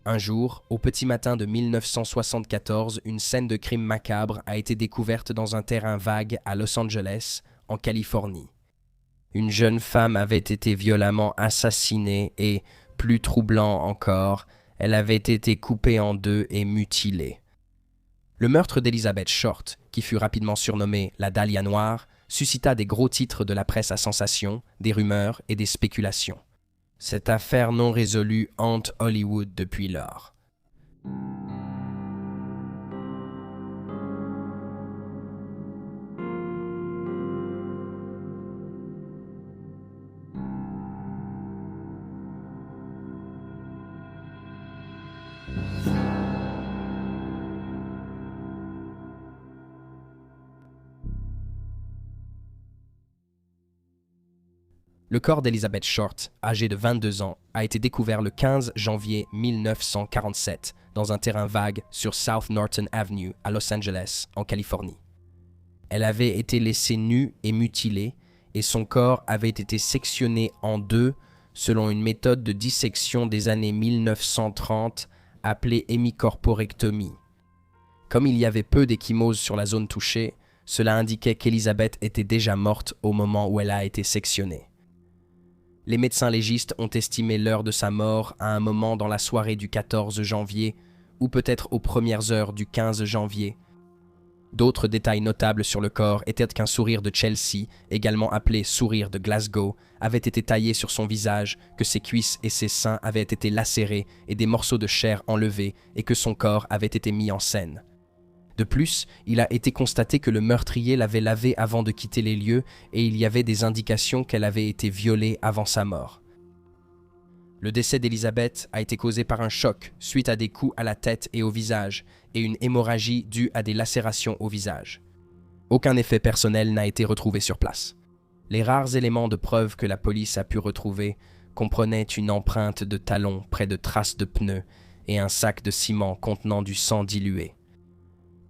Un jour, au petit matin de 1974, une scène de crime macabre a été découverte dans un terrain vague à Los Angeles, en Californie. Une jeune femme avait été violemment assassinée et, plus troublant encore, elle avait été coupée en deux et mutilée. Le meurtre d'Elizabeth Short, qui fut rapidement surnommée la Dahlia Noire, suscita des gros titres de la presse à sensation, des rumeurs et des spéculations. Cette affaire non résolue hante Hollywood depuis lors. Le corps d'Elizabeth Short, âgée de 22 ans, a été découvert le 15 janvier 1947 dans un terrain vague sur South Norton Avenue à Los Angeles, en Californie. Elle avait été laissée nue et mutilée et son corps avait été sectionné en deux selon une méthode de dissection des années 1930 appelée hémicorporectomie. Comme il y avait peu d'échymose sur la zone touchée, cela indiquait qu'Elizabeth était déjà morte au moment où elle a été sectionnée. Les médecins légistes ont estimé l'heure de sa mort à un moment dans la soirée du 14 janvier ou peut-être aux premières heures du 15 janvier. D'autres détails notables sur le corps étaient qu'un sourire de Chelsea, également appelé sourire de Glasgow, avait été taillé sur son visage, que ses cuisses et ses seins avaient été lacérés et des morceaux de chair enlevés et que son corps avait été mis en scène. De plus, il a été constaté que le meurtrier l'avait lavée avant de quitter les lieux et il y avait des indications qu'elle avait été violée avant sa mort. Le décès d'Elizabeth a été causé par un choc suite à des coups à la tête et au visage et une hémorragie due à des lacérations au visage. Aucun effet personnel n'a été retrouvé sur place. Les rares éléments de preuve que la police a pu retrouver comprenaient une empreinte de talon près de traces de pneus et un sac de ciment contenant du sang dilué.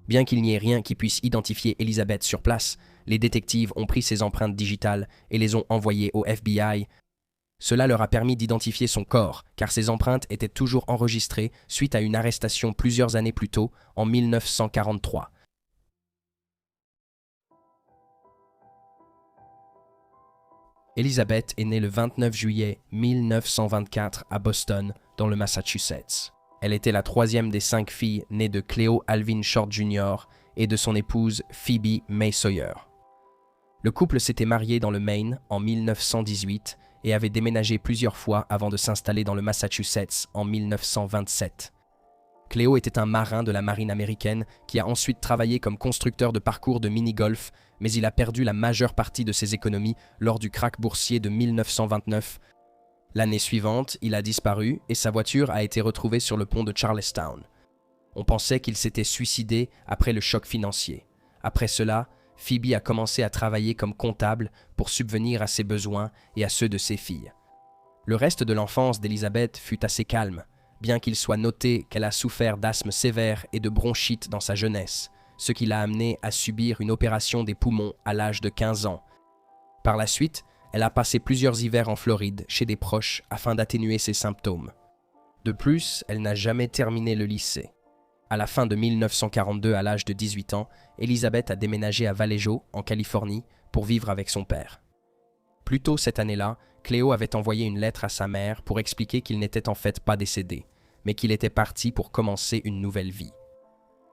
Bien qu'il n'y ait rien qui puisse identifier Elizabeth sur place, les détectives ont pris ses empreintes digitales et les ont envoyées au FBI. Cela leur a permis d'identifier son corps, car ses empreintes étaient toujours enregistrées suite à une arrestation plusieurs années plus tôt, en 1943. Elizabeth est née le 29 juillet 1924 à Boston, dans le Massachusetts. Elle était la troisième des 5 filles nées de Cleo Alvin Short Jr. et de son épouse Phoebe May Sawyer. Le couple s'était marié dans le Maine en 1918 et avait déménagé plusieurs fois avant de s'installer dans le Massachusetts en 1927. Cleo était un marin de la marine américaine qui a ensuite travaillé comme constructeur de parcours de mini-golf, mais il a perdu la majeure partie de ses économies lors du krach boursier de 1929. L'année suivante, il a disparu et sa voiture a été retrouvée sur le pont de Charlestown. On pensait qu'il s'était suicidé après le choc financier. Après cela, Phoebe a commencé à travailler comme comptable pour subvenir à ses besoins et à ceux de ses filles. Le reste de l'enfance d'Elizabeth fut assez calme, bien qu'il soit noté qu'elle a souffert d'asthme sévère et de bronchite dans sa jeunesse, ce qui l'a amenée à subir une opération des poumons à l'âge de 15 ans. Par la suite, elle a passé plusieurs hivers en Floride chez des proches afin d'atténuer ses symptômes. De plus, elle n'a jamais terminé le lycée. À la fin de 1942, à l'âge de 18 ans, Elizabeth a déménagé à Vallejo, en Californie, pour vivre avec son père. Plus tôt cette année-là, Cleo avait envoyé une lettre à sa mère pour expliquer qu'il n'était en fait pas décédé, mais qu'il était parti pour commencer une nouvelle vie.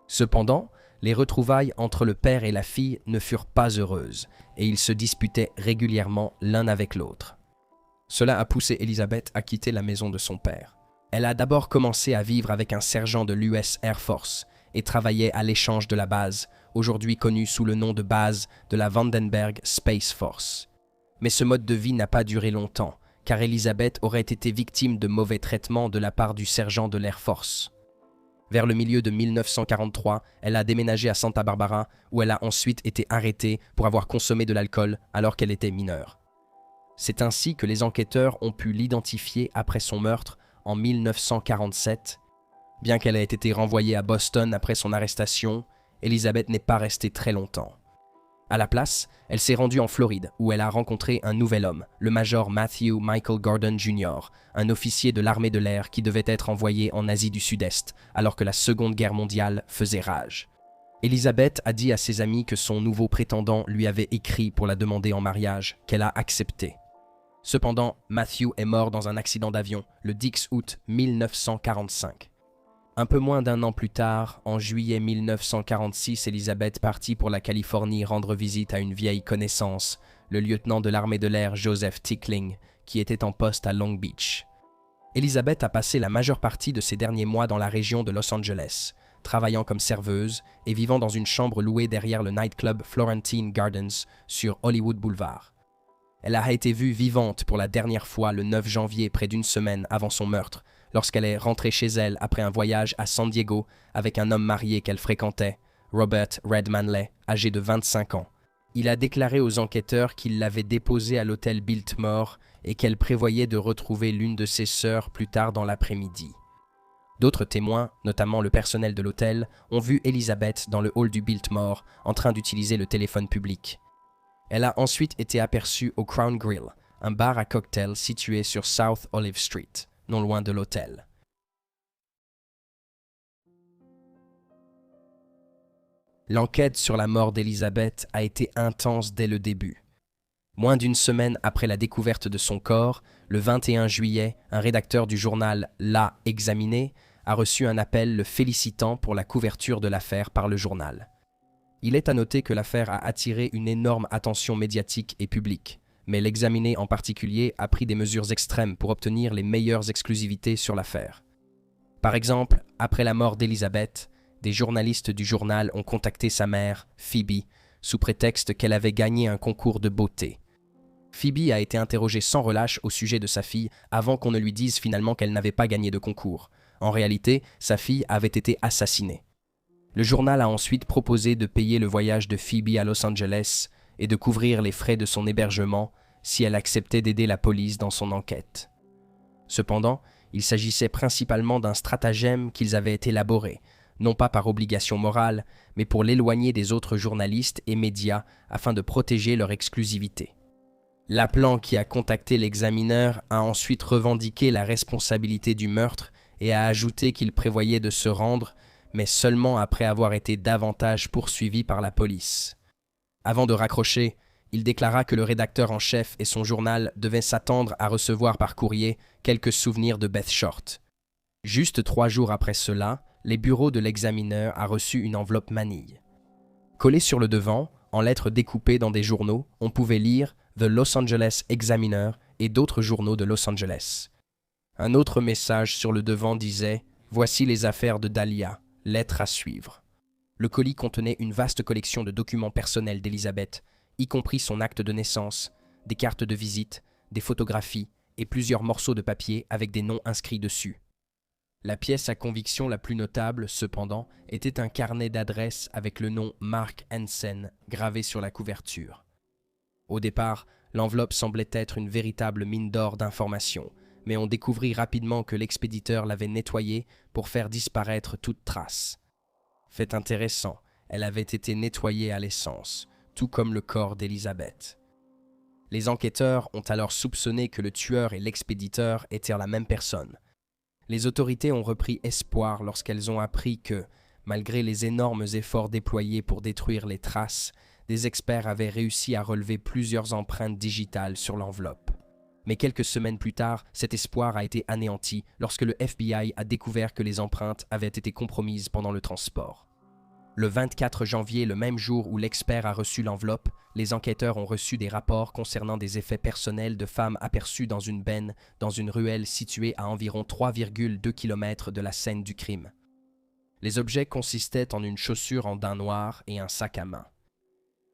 Cependant, les retrouvailles entre le père et la fille ne furent pas heureuses et ils se disputaient régulièrement l'un avec l'autre. Cela a poussé Elizabeth à quitter la maison de son père. Elle a d'abord commencé à vivre avec un sergent de l'US Air Force et travaillait à l'échange de la base, aujourd'hui connue sous le nom de base de la Vandenberg Space Force. Mais ce mode de vie n'a pas duré longtemps, car Elizabeth aurait été victime de mauvais traitements de la part du sergent de l'Air Force. Vers le milieu de 1943, elle a déménagé à Santa Barbara, où elle a ensuite été arrêtée pour avoir consommé de l'alcool alors qu'elle était mineure. C'est ainsi que les enquêteurs ont pu l'identifier après son meurtre en 1947. Bien qu'elle ait été renvoyée à Boston après son arrestation, Elizabeth n'est pas restée très longtemps. À la place, elle s'est rendue en Floride, où elle a rencontré un nouvel homme, le major Matthew Michael Gordon Jr., un officier de l'armée de l'air qui devait être envoyé en Asie du Sud-Est, alors que la Seconde Guerre mondiale faisait rage. Elizabeth a dit à ses amis que son nouveau prétendant lui avait écrit pour la demander en mariage, qu'elle a accepté. Cependant, Matthew est mort dans un accident d'avion le 10 août 1945. Un peu moins d'un an plus tard, en juillet 1946, Elizabeth partit pour la Californie rendre visite à une vieille connaissance, le lieutenant de l'armée de l'air Joseph Tickling, qui était en poste à Long Beach. Elizabeth a passé la majeure partie de ses derniers mois dans la région de Los Angeles, travaillant comme serveuse et vivant dans une chambre louée derrière le nightclub Florentine Gardens sur Hollywood Boulevard. Elle a été vue vivante pour la dernière fois le 9 janvier, près d'une semaine avant son meurtre, lorsqu'elle est rentrée chez elle après un voyage à San Diego avec un homme marié qu'elle fréquentait, Robert Red Manley, âgé de 25 ans. Il a déclaré aux enquêteurs qu'il l'avait déposée à l'hôtel Biltmore et qu'elle prévoyait de retrouver l'une de ses sœurs plus tard dans l'après-midi. D'autres témoins, notamment le personnel de l'hôtel, ont vu Elizabeth dans le hall du Biltmore en train d'utiliser le téléphone public. Elle a ensuite été aperçue au Crown Grill, un bar à cocktails situé sur South Olive Street, non loin de l'hôtel. L'enquête sur la mort d'Elizabeth a été intense dès le début. Moins d'une semaine après la découverte de son corps, le 21 juillet, un rédacteur du journal L'a Examiné a reçu un appel le félicitant pour la couverture de l'affaire par le journal. Il est à noter que l'affaire a attiré une énorme attention médiatique et publique, mais l'Examiné en particulier a pris des mesures extrêmes pour obtenir les meilleures exclusivités sur l'affaire. Par exemple, après la mort d'Elizabeth, des journalistes du journal ont contacté sa mère, Phoebe, sous prétexte qu'elle avait gagné un concours de beauté. Phoebe a été interrogée sans relâche au sujet de sa fille avant qu'on ne lui dise finalement qu'elle n'avait pas gagné de concours. En réalité, sa fille avait été assassinée. Le journal a ensuite proposé de payer le voyage de Phoebe à Los Angeles et de couvrir les frais de son hébergement si elle acceptait d'aider la police dans son enquête. Cependant, il s'agissait principalement d'un stratagème qu'ils avaient élaboré, non pas par obligation morale, mais pour l'éloigner des autres journalistes et médias afin de protéger leur exclusivité. L'appelant qui a contacté l'examineur a ensuite revendiqué la responsabilité du meurtre et a ajouté qu'il prévoyait de se rendre, mais seulement après avoir été davantage poursuivi par la police. Avant de raccrocher, il déclara que le rédacteur en chef et son journal devaient s'attendre à recevoir par courrier quelques souvenirs de Beth Short. Juste 3 jours après cela, les bureaux de l'examineur a reçu une enveloppe manille. Collée sur le devant, en lettres découpées dans des journaux, on pouvait lire « The Los Angeles Examiner » et d'autres journaux de Los Angeles. Un autre message sur le devant disait « Voici les affaires de Dahlia, lettre à suivre ». Le colis contenait une vaste collection de documents personnels d'Elizabeth, y compris son acte de naissance, des cartes de visite, des photographies et plusieurs morceaux de papier avec des noms inscrits dessus. La pièce à conviction la plus notable, cependant, était un carnet d'adresses avec le nom Mark Hansen gravé sur la couverture. Au départ, l'enveloppe semblait être une véritable mine d'or d'informations, mais on découvrit rapidement que l'expéditeur l'avait nettoyée pour faire disparaître toute trace. Fait intéressant, elle avait été nettoyée à l'essence, tout comme le corps d'Elizabeth. Les enquêteurs ont alors soupçonné que le tueur et l'expéditeur étaient la même personne. Les autorités ont repris espoir lorsqu'elles ont appris que, malgré les énormes efforts déployés pour détruire les traces, des experts avaient réussi à relever plusieurs empreintes digitales sur l'enveloppe. Mais quelques semaines plus tard, cet espoir a été anéanti lorsque le FBI a découvert que les empreintes avaient été compromises pendant le transport. Le 24 janvier, le même jour où l'expert a reçu l'enveloppe, les enquêteurs ont reçu des rapports concernant des effets personnels de femmes aperçues dans une benne dans une ruelle située à environ 3,2 km de la scène du crime. Les objets consistaient en une chaussure en daim noir et un sac à main.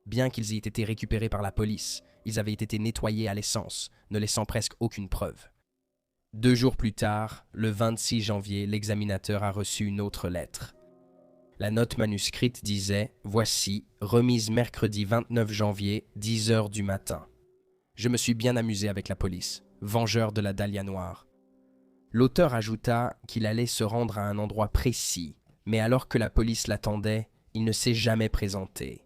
Bien qu'ils aient été récupérés par la police, ils avaient été nettoyés à l'essence, ne laissant presque aucune preuve. 2 jours plus tard, le 26 janvier, l'examinateur a reçu une autre lettre. La note manuscrite disait « Voici, remise mercredi 29 janvier, 10 h du matin. Je me suis bien amusé avec la police, vengeur de la Dahlia noire. » L'auteur ajouta qu'il allait se rendre à un endroit précis, mais alors que la police l'attendait, il ne s'est jamais présenté.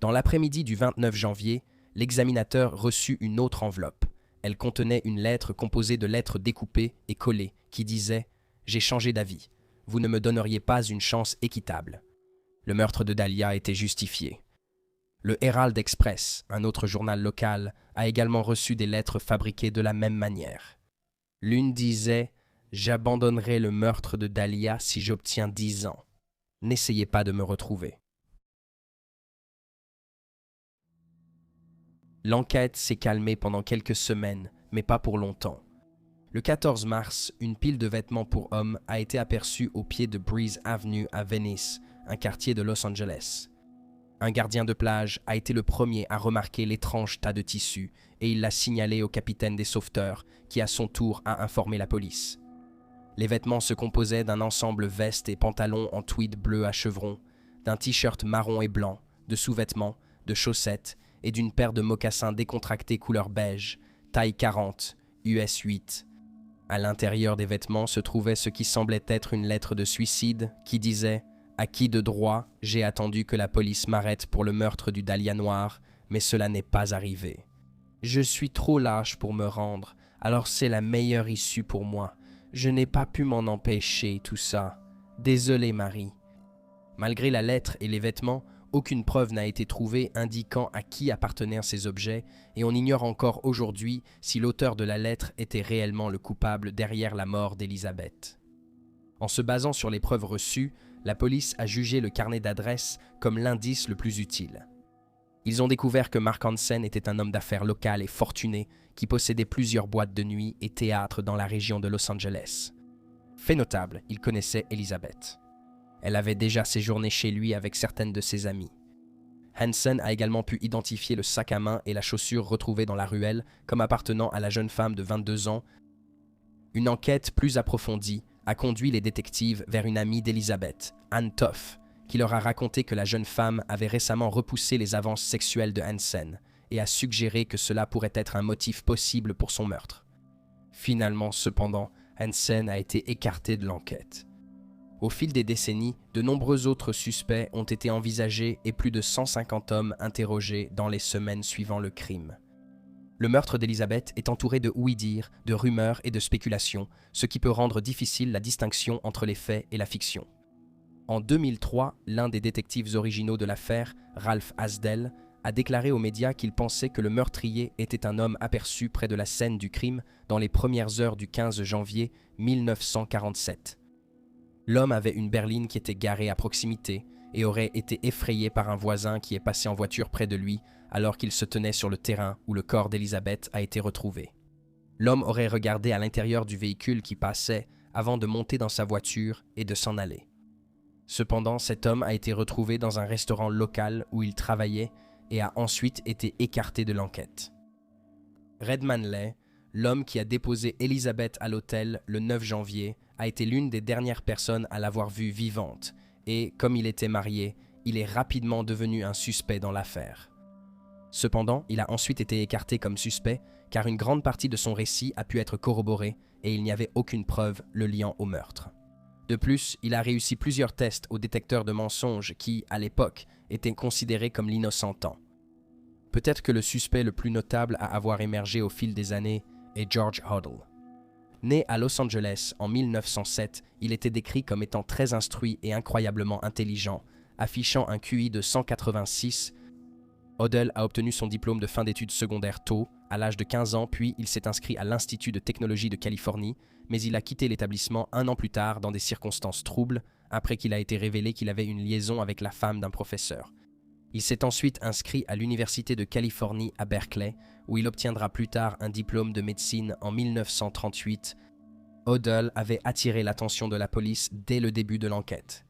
Dans l'après-midi du 29 janvier, l'examinateur reçut une autre enveloppe. Elle contenait une lettre composée de lettres découpées et collées qui disait « J'ai changé d'avis. Vous ne me donneriez pas une chance équitable. » Le meurtre de Dahlia était justifié. Le Herald Express, un autre journal local, a également reçu des lettres fabriquées de la même manière. L'une disait « J'abandonnerai le meurtre de Dahlia si j'obtiens 10 ans. N'essayez pas de me retrouver. » L'enquête s'est calmée pendant quelques semaines, mais pas pour longtemps. Le 14 mars, une pile de vêtements pour hommes a été aperçue au pied de Breeze Avenue à Venice, un quartier de Los Angeles. Un gardien de plage a été le premier à remarquer l'étrange tas de tissus et il l'a signalé au capitaine des sauveteurs qui à son tour a informé la police. Les vêtements se composaient d'un ensemble veste et pantalon en tweed bleu à chevrons, d'un t-shirt marron et blanc, de sous-vêtements, de chaussettes et d'une paire de mocassins décontractés couleur beige, taille 40, US 8. À l'intérieur des vêtements se trouvait ce qui semblait être une lettre de suicide qui disait « À qui de droit, j'ai attendu que la police m'arrête pour le meurtre du Dahlia noir, mais cela n'est pas arrivé. Je suis trop lâche pour me rendre, alors c'est la meilleure issue pour moi. Je n'ai pas pu m'en empêcher, tout ça. Désolé, Marie. » Malgré la lettre et les vêtements, aucune preuve n'a été trouvée indiquant à qui appartenaient ces objets et on ignore encore aujourd'hui si l'auteur de la lettre était réellement le coupable derrière la mort d'Elizabeth. En se basant sur les preuves reçues, la police a jugé le carnet d'adresses comme l'indice le plus utile. Ils ont découvert que Mark Hansen était un homme d'affaires local et fortuné qui possédait plusieurs boîtes de nuit et théâtres dans la région de Los Angeles. Fait notable, il connaissait Elizabeth. Elle avait déjà séjourné chez lui avec certaines de ses amies. Hansen a également pu identifier le sac à main et la chaussure retrouvés dans la ruelle comme appartenant à la jeune femme de 22 ans. Une enquête plus approfondie a conduit les détectives vers une amie d'Elizabeth, Anne Toff, qui leur a raconté que la jeune femme avait récemment repoussé les avances sexuelles de Hansen et a suggéré que cela pourrait être un motif possible pour son meurtre. Finalement, cependant, Hansen a été écarté de l'enquête. Au fil des décennies, de nombreux autres suspects ont été envisagés et plus de 150 hommes interrogés dans les semaines suivant le crime. Le meurtre d'Elizabeth est entouré de ouï-dire, de rumeurs et de spéculations, ce qui peut rendre difficile la distinction entre les faits et la fiction. En 2003, l'un des détectives originaux de l'affaire, Ralph Asdell, a déclaré aux médias qu'il pensait que le meurtrier était un homme aperçu près de la scène du crime dans les premières heures du 15 janvier 1947. L'homme avait une berline qui était garée à proximité et aurait été effrayé par un voisin qui est passé en voiture près de lui alors qu'il se tenait sur le terrain où le corps d'Elizabeth a été retrouvé. L'homme aurait regardé à l'intérieur du véhicule qui passait avant de monter dans sa voiture et de s'en aller. Cependant, cet homme a été retrouvé dans un restaurant local où il travaillait et a ensuite été écarté de l'enquête. Red Manley, l'homme qui a déposé Elizabeth à l'hôtel le 9 janvier, a été l'une des dernières personnes à l'avoir vue vivante et, comme il était marié, il est rapidement devenu un suspect dans l'affaire. Cependant, il a ensuite été écarté comme suspect car une grande partie de son récit a pu être corroborée et il n'y avait aucune preuve le liant au meurtre. De plus, il a réussi plusieurs tests au détecteur de mensonges qui, à l'époque, étaient considérés comme l'innocentant. Peut-être que le suspect le plus notable à avoir émergé au fil des années est George Hodel. Né à Los Angeles en 1907, il était décrit comme étant très instruit et incroyablement intelligent, affichant un QI de 186. Hodel a obtenu son diplôme de fin d'études secondaires tôt, à l'âge de 15 ans, puis il s'est inscrit à l'Institut de technologie de Californie, mais il a quitté l'établissement un an plus tard dans des circonstances troubles, après qu'il a été révélé qu'il avait une liaison avec la femme d'un professeur. Il s'est ensuite inscrit à l'Université de Californie à Berkeley, où il obtiendra plus tard un diplôme de médecine en 1938. Hodel avait attiré l'attention de la police dès le début de l'enquête.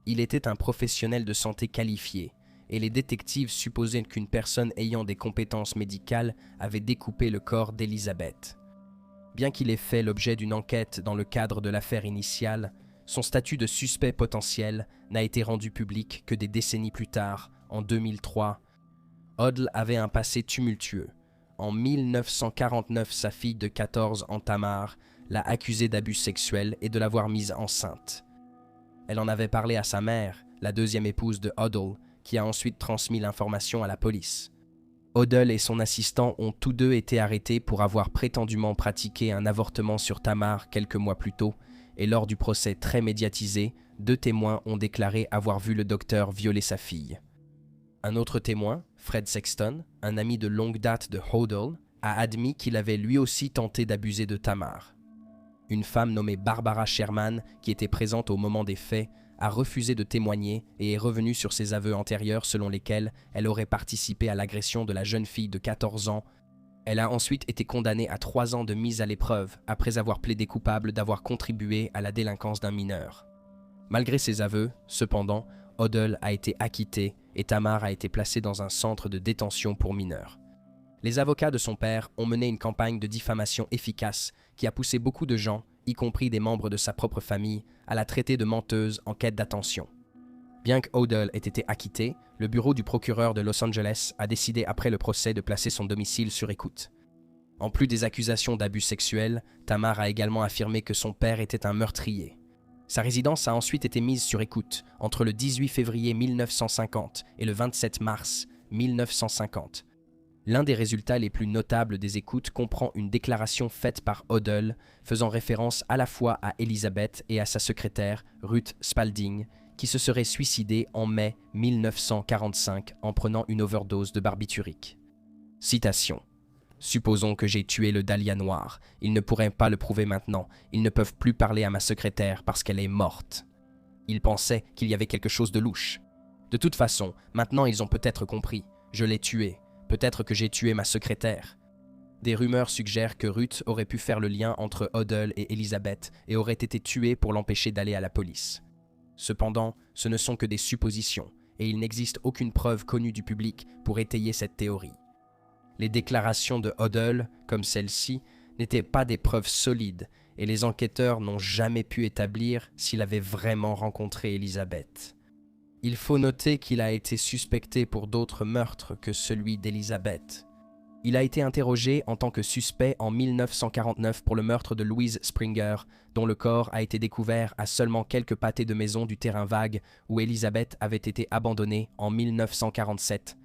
Il était un professionnel de santé qualifié, et les détectives supposaient qu'une personne ayant des compétences médicales avait découpé le corps d'Elizabeth. Bien qu'il ait fait l'objet d'une enquête dans le cadre de l'affaire initiale, son statut de suspect potentiel n'a été rendu public que des décennies plus tard, en 2003. Hodel avait un passé tumultueux. En 1949, sa fille de 14 ans, Tamar, l'a accusé d'abus sexuels et de l'avoir mise enceinte. Elle en avait parlé à sa mère, la deuxième épouse de Hodel, qui a ensuite transmis l'information à la police. Odell et son assistant ont tous deux été arrêtés pour avoir prétendument pratiqué un avortement sur Tamar quelques mois plus tôt, et lors du procès très médiatisé, 2 témoins ont déclaré avoir vu le docteur violer sa fille. Un autre témoin, Fred Sexton, un ami de longue date de Odell, a admis qu'il avait lui aussi tenté d'abuser de Tamar. Une femme nommée Barbara Sherman, qui était présente au moment des faits, a refusé de témoigner et est revenue sur ses aveux antérieurs selon lesquels elle aurait participé à l'agression de la jeune fille de 14 ans. Elle a ensuite été condamnée à 3 ans de mise à l'épreuve après avoir plaidé coupable d'avoir contribué à la délinquance d'un mineur. Malgré ses aveux, cependant, Odell a été acquitté et Tamar a été placée dans un centre de détention pour mineurs. Les avocats de son père ont mené une campagne de diffamation efficace qui a poussé beaucoup de gens, y compris des membres de sa propre famille, à la traiter de menteuse en quête d'attention. Bien que Odell ait été acquitté, le bureau du procureur de Los Angeles a décidé après le procès de placer son domicile sur écoute. En plus des accusations d'abus sexuels, Tamar a également affirmé que son père était un meurtrier. Sa résidence a ensuite été mise sur écoute entre le 18 février 1950 et le 27 mars 1950. L'un des résultats les plus notables des écoutes comprend une déclaration faite par Odell faisant référence à la fois à Elizabeth et à sa secrétaire, Ruth Spalding, qui se serait suicidée en mai 1945 en prenant une overdose de barbiturique. Citation. « Supposons que j'ai tué le dahlia noir. Ils ne pourraient pas le prouver maintenant. Ils ne peuvent plus parler à ma secrétaire parce qu'elle est morte. Ils pensaient qu'il y avait quelque chose de louche. De toute façon, maintenant ils ont peut-être compris. Je l'ai tué. Peut-être que j'ai tué ma secrétaire. » Des rumeurs suggèrent que Ruth aurait pu faire le lien entre Odell et Elizabeth et aurait été tuée pour l'empêcher d'aller à la police. Cependant, ce ne sont que des suppositions et il n'existe aucune preuve connue du public pour étayer cette théorie. Les déclarations de Odell, comme celle-ci, n'étaient pas des preuves solides et les enquêteurs n'ont jamais pu établir s'il avait vraiment rencontré Elizabeth. Il faut noter qu'il a été suspecté pour d'autres meurtres que celui d'Elizabeth. Il a été interrogé en tant que suspect en 1949 pour le meurtre de Louise Springer, dont le corps a été découvert à seulement quelques pâtés de maison du terrain vague où Elizabeth avait été abandonnée en 1947.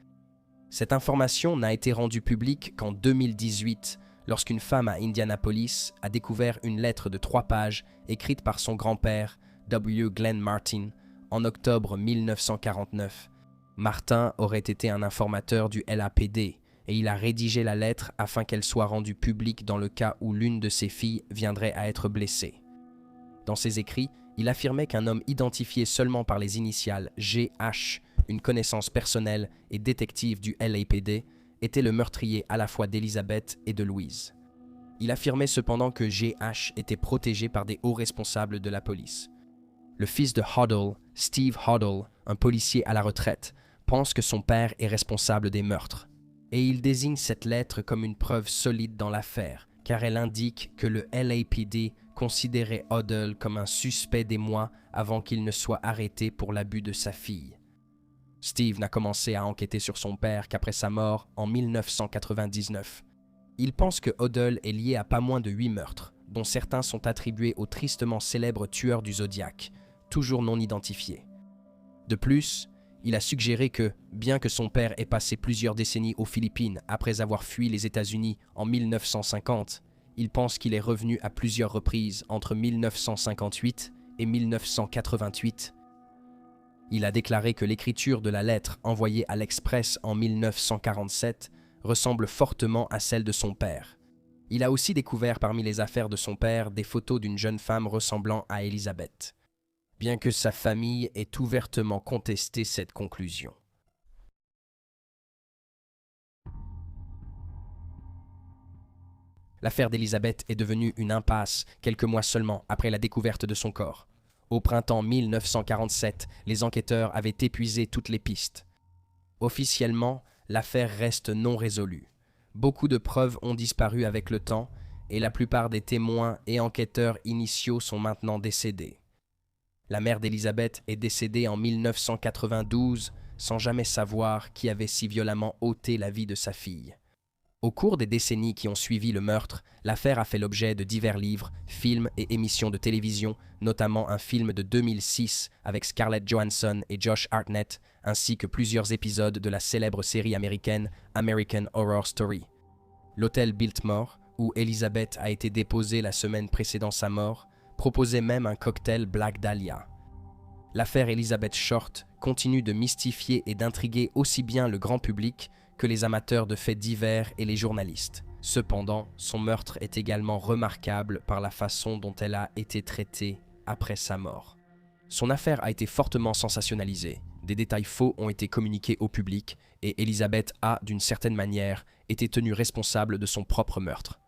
Cette information n'a été rendue publique qu'en 2018, lorsqu'une femme à Indianapolis a découvert une lettre de 3 pages écrite par son grand-père, W. Glenn Martin, en octobre 1949. Martin aurait été un informateur du LAPD et il a rédigé la lettre afin qu'elle soit rendue publique dans le cas où l'une de ses filles viendrait à être blessée. Dans ses écrits, il affirmait qu'un homme identifié seulement par les initiales GH, une connaissance personnelle et détective du LAPD, était le meurtrier à la fois d'Elizabeth et de Louise. Il affirmait cependant que GH était protégé par des hauts responsables de la police. Le fils de Hodel, Steve Hodel, un policier à la retraite, pense que son père est responsable des meurtres. Et il désigne cette lettre comme une preuve solide dans l'affaire, car elle indique que le LAPD considérait Odell comme un suspect des mois avant qu'il ne soit arrêté pour l'abus de sa fille. Steve n'a commencé à enquêter sur son père qu'après sa mort en 1999. Il pense que Odell est lié à pas moins de 8 meurtres, dont certains sont attribués au tristement célèbre tueur du Zodiac, toujours non identifié. De plus, il a suggéré que, bien que son père ait passé plusieurs décennies aux Philippines après avoir fui les États-Unis en 1950, il pense qu'il est revenu à plusieurs reprises entre 1958 et 1988. Il a déclaré que l'écriture de la lettre envoyée à l'Express en 1947 ressemble fortement à celle de son père. Il a aussi découvert parmi les affaires de son père des photos d'une jeune femme ressemblant à Elizabeth, bien que sa famille ait ouvertement contesté cette conclusion. L'affaire d'Elizabeth est devenue une impasse quelques mois seulement après la découverte de son corps. Au printemps 1947, les enquêteurs avaient épuisé toutes les pistes. Officiellement, l'affaire reste non résolue. Beaucoup de preuves ont disparu avec le temps et la plupart des témoins et enquêteurs initiaux sont maintenant décédés. La mère d'Elizabeth est décédée en 1992 sans jamais savoir qui avait si violemment ôté la vie de sa fille. Au cours des décennies qui ont suivi le meurtre, l'affaire a fait l'objet de divers livres, films et émissions de télévision, notamment un film de 2006 avec Scarlett Johansson et Josh Hartnett, ainsi que plusieurs épisodes de la célèbre série américaine American Horror Story. L'hôtel Biltmore, où Elizabeth a été déposée la semaine précédant sa mort, proposait même un cocktail Black Dahlia. L'affaire Elizabeth Short continue de mystifier et d'intriguer aussi bien le grand public que les amateurs de faits divers et les journalistes. Cependant, son meurtre est également remarquable par la façon dont elle a été traitée après sa mort. Son affaire a été fortement sensationnalisée, des détails faux ont été communiqués au public et Elizabeth a, d'une certaine manière, été tenue responsable de son propre meurtre.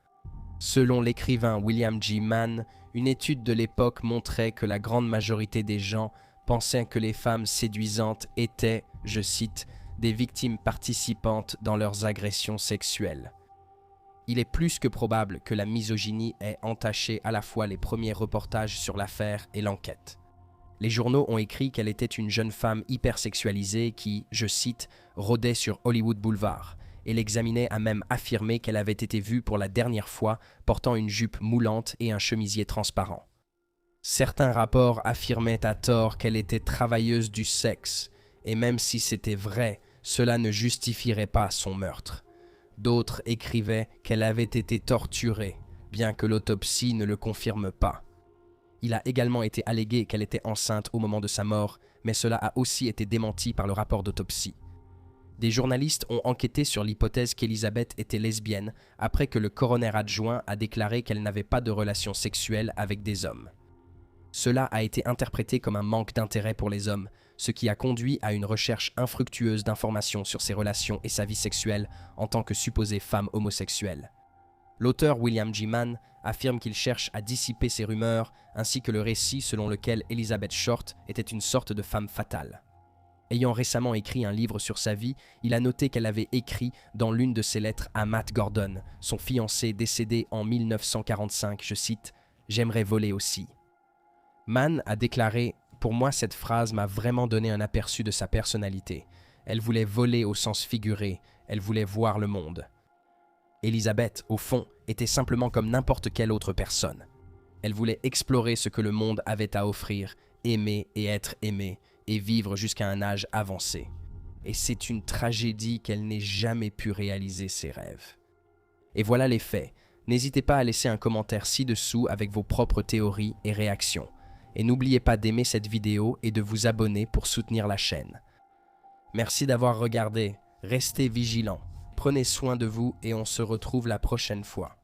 Selon l'écrivain William G. Mann, une étude de l'époque montrait que la grande majorité des gens pensaient que les femmes séduisantes étaient, je cite, des victimes participantes dans leurs agressions sexuelles. Il est plus que probable que la misogynie ait entaché à la fois les premiers reportages sur l'affaire et l'enquête. Les journaux ont écrit qu'elle était une jeune femme hypersexualisée qui, je cite, rôdait sur Hollywood Boulevard, et l'examinait a même affirmé qu'elle avait été vue pour la dernière fois portant une jupe moulante et un chemisier transparent. Certains rapports affirmaient à tort qu'elle était travailleuse du sexe, et même si c'était vrai, cela ne justifierait pas son meurtre. D'autres écrivaient qu'elle avait été torturée, bien que l'autopsie ne le confirme pas. Il a également été allégué qu'elle était enceinte au moment de sa mort, mais cela a aussi été démenti par le rapport d'autopsie. Des journalistes ont enquêté sur l'hypothèse qu'Elizabeth était lesbienne après que le coroner adjoint a déclaré qu'elle n'avait pas de relations sexuelles avec des hommes. Cela a été interprété comme un manque d'intérêt pour les hommes, ce qui a conduit à une recherche infructueuse d'informations sur ses relations et sa vie sexuelle en tant que supposée femme homosexuelle. L'auteur William G. Mann affirme qu'il cherche à dissiper ces rumeurs ainsi que le récit selon lequel Elizabeth Short était une sorte de femme fatale. Ayant récemment écrit un livre sur sa vie, il a noté qu'elle avait écrit dans l'une de ses lettres à Matt Gordon, son fiancé décédé en 1945, je cite, « J'aimerais voler aussi ». Mann a déclaré « Pour moi, cette phrase m'a vraiment donné un aperçu de sa personnalité. Elle voulait voler au sens figuré, elle voulait voir le monde. » Elizabeth, au fond, était simplement comme n'importe quelle autre personne. Elle voulait explorer ce que le monde avait à offrir, aimer et être aimée, et vivre jusqu'à un âge avancé. Et c'est une tragédie qu'elle n'ait jamais pu réaliser ses rêves. Et voilà les faits. N'hésitez pas à laisser un commentaire ci-dessous avec vos propres théories et réactions. Et n'oubliez pas d'aimer cette vidéo et de vous abonner pour soutenir la chaîne. Merci d'avoir regardé. Restez vigilants. Prenez soin de vous et on se retrouve la prochaine fois.